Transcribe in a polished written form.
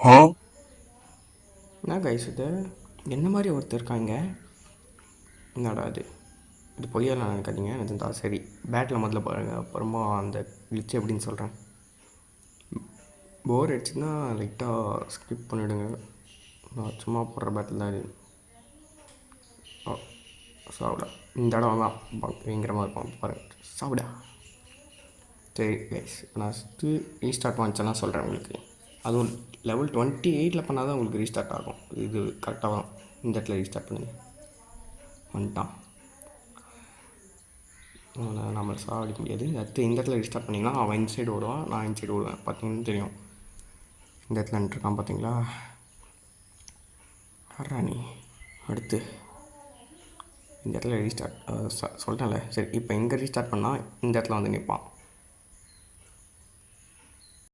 என்ன கைஸ் இது? என்ன மாதிரி ஒருத்தர் இருக்காங்க. என்னடா இது பொய்யெல்லாம் நினைக்காதீங்க. இருந்தா சரி, பேட்டில் முதல்ல பாருங்கள், அப்புறமா அந்த கிளிச் எப்படின்னு சொல்கிறேன். போர் அடிச்சுன்னா லைட்டாக ஸ்கிப் பண்ணிவிடுங்க. நான் சும்மா போடுற பேட்டில் தான் இது. சாப்பிடா இந்த இடம் தான் பயங்கரமாக இருக்கும் பாருங்கள். சாப்பிடா. சரி கைஸ், நான் ரீஸ்டார்ட் பண்ணிச்சேன்னா சொல்கிறேன் உங்களுக்கு. அதுவும் லெவல் 28 பண்ணால் தான் உங்களுக்கு ரீஸ்டார்ட் ஆகும். இது கரெக்டாக தான். இந்த இடத்துல ரீஸ்டார்ட் பண்ணுங்க. வந்துட்டான். நம்மளை சாவடிக்க முடியாது. அடுத்து இந்த இடத்துல ரீஸ்டார்ட் பண்ணிங்கன்னா அவன் இந்த சைடு ஓடுவான், நான் இந்த சைடு ஓடுவேன். பார்த்தீங்கன்னு தெரியும். இந்த இடத்துல நின்றுருக்கான் பார்த்தீங்களா? ராணி. அடுத்து இந்த இடத்துல ரீஸ்டார்ட் சொல்லிட்டேன்ல. சரி, இப்போ இங்கே ரீஸ்டார்ட் பண்ணால் இந்த இடத்துல வந்து நிற்பான்.